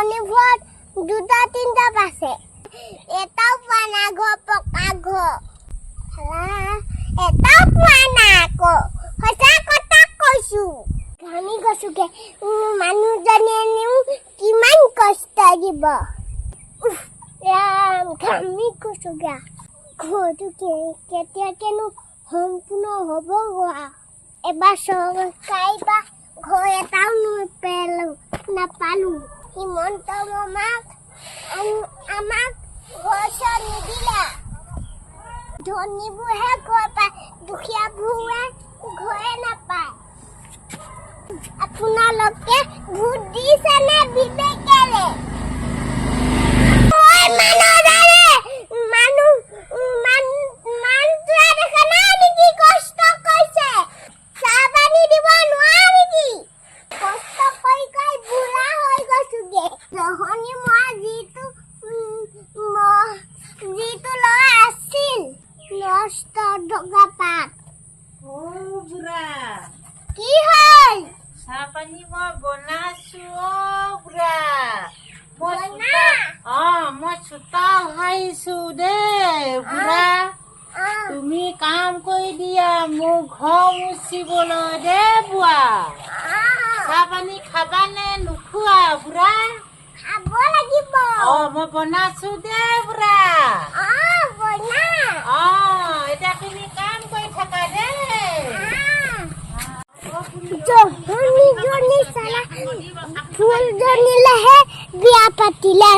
ধনীভৰ দুটা তিনিটা পাছে এটাও পোৱা নাই ঘৰ পকা ঘৰ এটাও পোৱা নাই আকৌ সঁচা কথা কৈছো ঘামি গৈছোগে মানুহজনীয়েও কিমান কষ্ট দিব ঘামি গৈছোগে ঘৰটো কেতিয়াকেনো সম্পূৰ্ণ হ'ব এবাৰ চৰকাৰী বা ঘৰ এটাও নাপালো হিমন্ত মামাক আমাক ঘৰ চৰ নিদিলে ধনীবোৰহে ঘৰ পায় দুখীয়াবোৰে ঘৰে নাপায় আপোনালোকে ভোট দিছেনে বিবেকেৰে তুমি কাম কৰি দিয়া মোৰ ঘৰ মুচিবলৈ দে বুঢ়া চাহ পানী খাবানে নোখোৱা বুঢ়া খাব লাগিব মই বনাইছো দে বুঢ়া এতিয়া তুমি কাম কৰি থাকা দে ফুলজনীলেহে বিয়া পাতিলে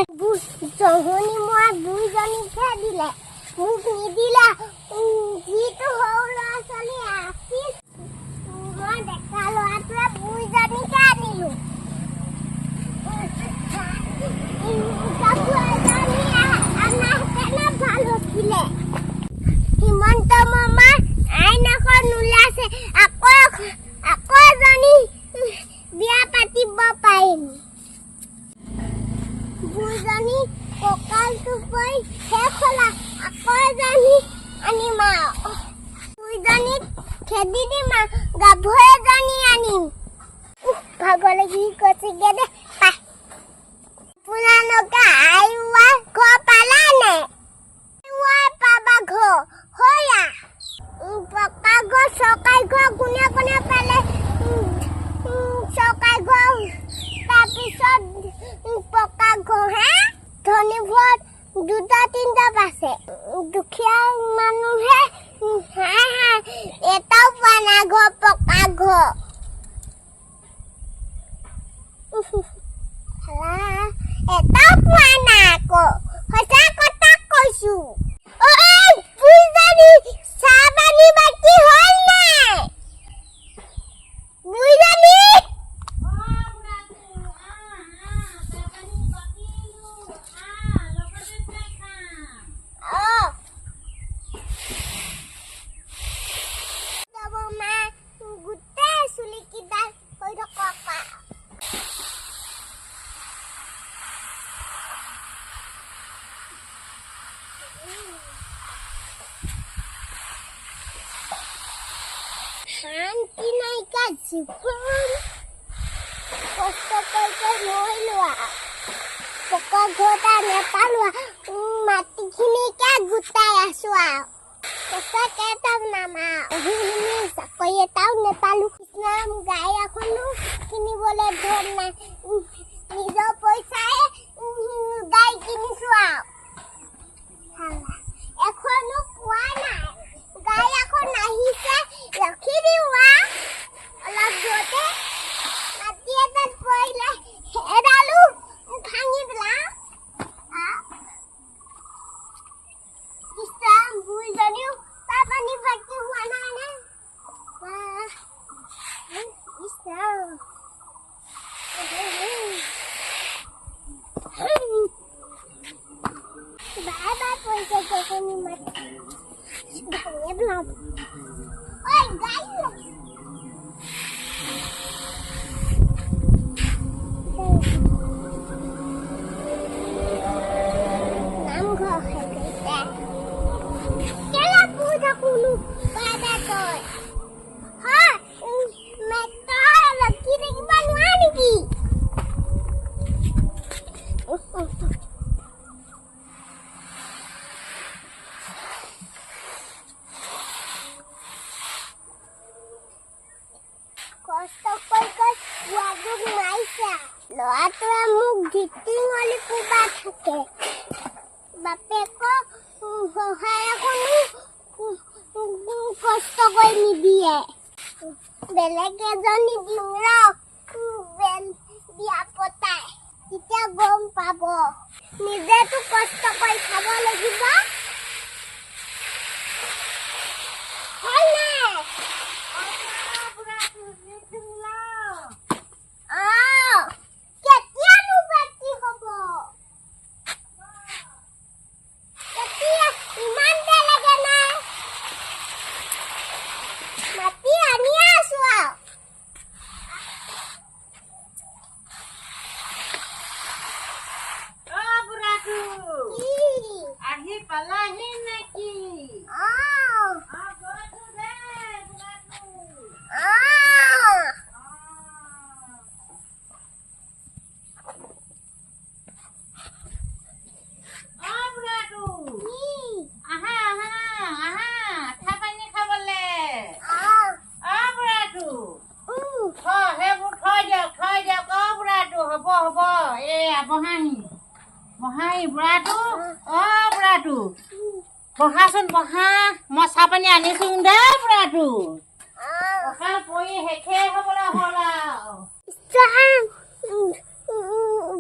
জহনী মই দুইজনীকহে দিলে মোক নিদিলা যিটো সৰু ল'ৰা ছোৱালী আছিল মই ডেকা ল'ৰাটোৱে দুইজনীকে আনিলো ভাল হৈছিলে হিমন্ত মামা আইন এখন ওলাইছে আকৌ এজনী বিয়া পাতিব পাৰিম দুজনী কঁকালটো পৰি শেষ হ'লা আকৌ এজনী আনিম দুইজনীক খেদি দিম গাভৰু এজনী আনিম ভাগৰ লাগি গৈছেগে দে আপোনালোকে আইৱা ঘৰ পালানে পাবা ঘৰ হয়া পকা ঘৰ চৰকাৰী ঘৰ কোনে কোনে পালে চৰকাৰী ঘৰ তাৰপিছত পকা ঘৰ ধনীভৰ দুটা তিনিটা পাছে দুখীয়া মানুহে এটাও পোৱা নাই ঘৰ পকা ঘৰ এটাও পোৱা নাই আকৌ সঁচা কথা কৈছো চাহ পানী বাকী হ'ল নাই দুইজনী গোটেই চুলিকেইডাল হৈ থকা শান্তি নাইকিয়া জীৱন কষ্ট কৰি মৰিলো পকা ঘৰ এটা নেপালো মাটিখিনিকে গোটাই আছো সঁচাকে এটা নামা চাকৰি এটাও নেপালো গাই এখনো কিনিবলৈ ধন নাই নিজৰ পইচাই গাই কিনিছো এখনো পোৱা নাই গাই এখন আহিছে ৰখি দিওঁ অলপ দূৰতে মাটি এটাত পৰিলে এডালো ভাঙি পেলাওঁ বুঢ়ীজনীও চাহ পানী বাকী হোৱা নাই নে মোক ধিটিং হলি কোবা থাকে বাপেকৰ সহায় কোনো কষ্ট কৰি নিদিয়ে বেলেগ এজনী দিম বিয়া পতাই তেতিয়া গম পাব নিজেতো কষ্ট কৰি খাব লাগিব হয় নাই কেতিয়ানো বাতি হ'ব কেতিয়া ইমান দেৰি লাগে নাই মাটি আনি আছো আহি পালাহি নেকি বহাচোন বহা মই চাহ পানী আনিছো দে বুঢ়াটো কঁকাল পৰি শেষে হবলৈ হ'ল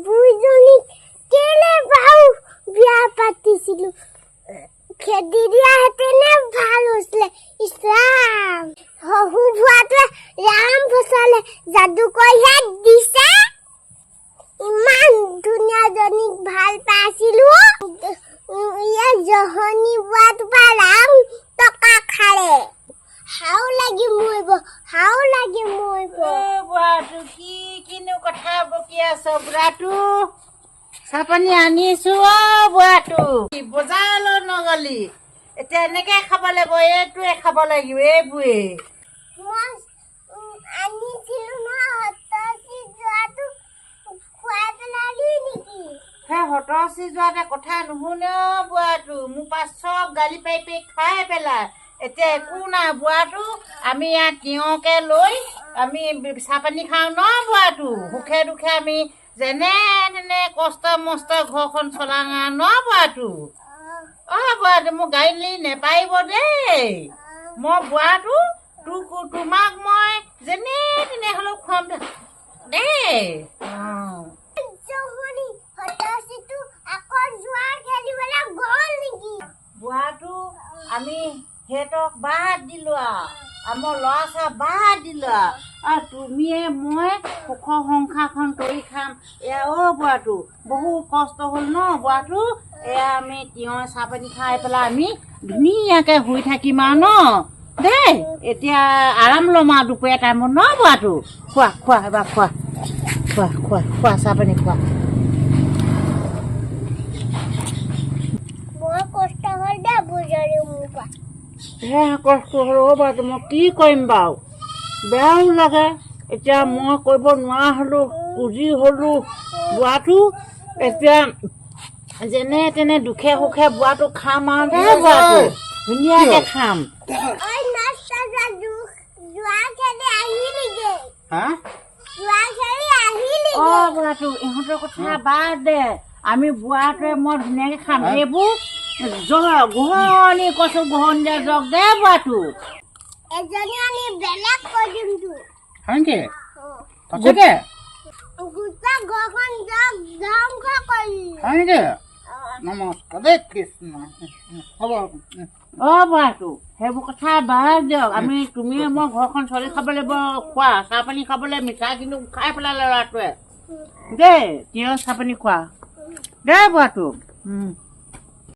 বুঢ়ীজনী কেলে বাৰু বিয়া পাতিছিলো খেদি দিয়াহেঁতেনে ভাল হৈছিলে ইছৰাম শহু ভুৱাটোৱে ৰাম ফচালে যাদু কৰিহে দিছে ইমান ধুনীয়াজনীক ভাল পাইছিলো জহনী বোৱাটো পৰা ৰাম টকা খালে হাও লাগি মৰিব বুঢ়াটো কিনো কথা বকি আছ বুঢ়াটো চাহ পানী আনিছো বুঢ়াটো বজাৰলৈ নগলি এতিয়া এনেকে খাব লাগিব এইটোৱে খাব লাগিব এইবোৰে মই আনিছিলো নহয় যোৱাটো খুৱাই পেলালি নেকি সেই হতচি যোৱাতে কথা নুশুনে বুঢ়াটো মোৰ পৰা চব গালি পাৰি খাই পেলাই এতিয়া একো নাই বুঢ়াটো আমি ইয়াত তিয়ঁকে লৈ আমি চাহ পানী খাওঁ ন বুঢ়াটো সুখে দুখে আমি যেনে তেনে কষ্ট মষ্ট ঘৰখন চলাং ন বুঢ়াটো বুঢ়াটো মোক গালি নেপাৰিব দেই মই বুঢ়াটো তোমাক মই যেনে তেনে হ'লেও খুৱাম দেই বুঢ়াটো আমি সিহঁতক বাদ দিলো আমাৰ ল'ৰা ছোৱালী বাদ দিলো আৰু তুমিয়ে মই সুখ সংসাৰখন কৰি খাম এয়া বুঢ়াটো বহু কষ্ট হ'ল ন বুঢ়াটো এয়া আমি তিয়ঁহ চাহ পানী খাই পেলাই আমি ধুনীয়াকে শুই থাকিম আৰু ন দেই এতিয়া আৰাম ল'ম আৰু দুপৰীয়া টাইমত ন বুঢ়াটো খোৱা এবাৰ খোৱা চাহ পানী খোৱা কষ্ট হ'ল দে বুঢ়ী মোৰ পৰা কষ্ট হ'ল বাৰু মই কি কৰিম বাৰু বেয়াও লাগে এতিয়া মই কৰিব নোৱাৰা হ'লোঁ পুঁজি হ'লোঁ বুঢ়াটো এতিয়া যেনে তেনে দুখে সুখে বুঢ়াটো খাম আৰু দে বুঢ়াটো ধুনীয়াকে খাম বুঢ়াটো ইহঁতৰ কথা বাদ দে আমি বুঢ়াটোৱে মই ধুনীয়াকে খাম এইবোৰ ঘহনি কৈছো ঘহনি দে জগ দে বুঢ়াটো এজনী আমি বেলেগ কৈ দিম হয় নেকি সঁচাকে গোটা ঘৰখন ধ্বংস কৰি হয় নেকি নমস্কাৰ দেই কৃষ্ণ হ'ব বুঢ়াটো সেইবোৰ কথা বাদ দিয়ক আমি তুমিয়ে মই ঘৰখন চলি খাব লাগিব খোৱা চাহ পানী খাবলৈ মিঠাই কিন্তু খাই পেলালে ল'ৰাটোৱে দেই তিয়ঁহ চাহ পানী খোৱা দেই বুঢ়াটো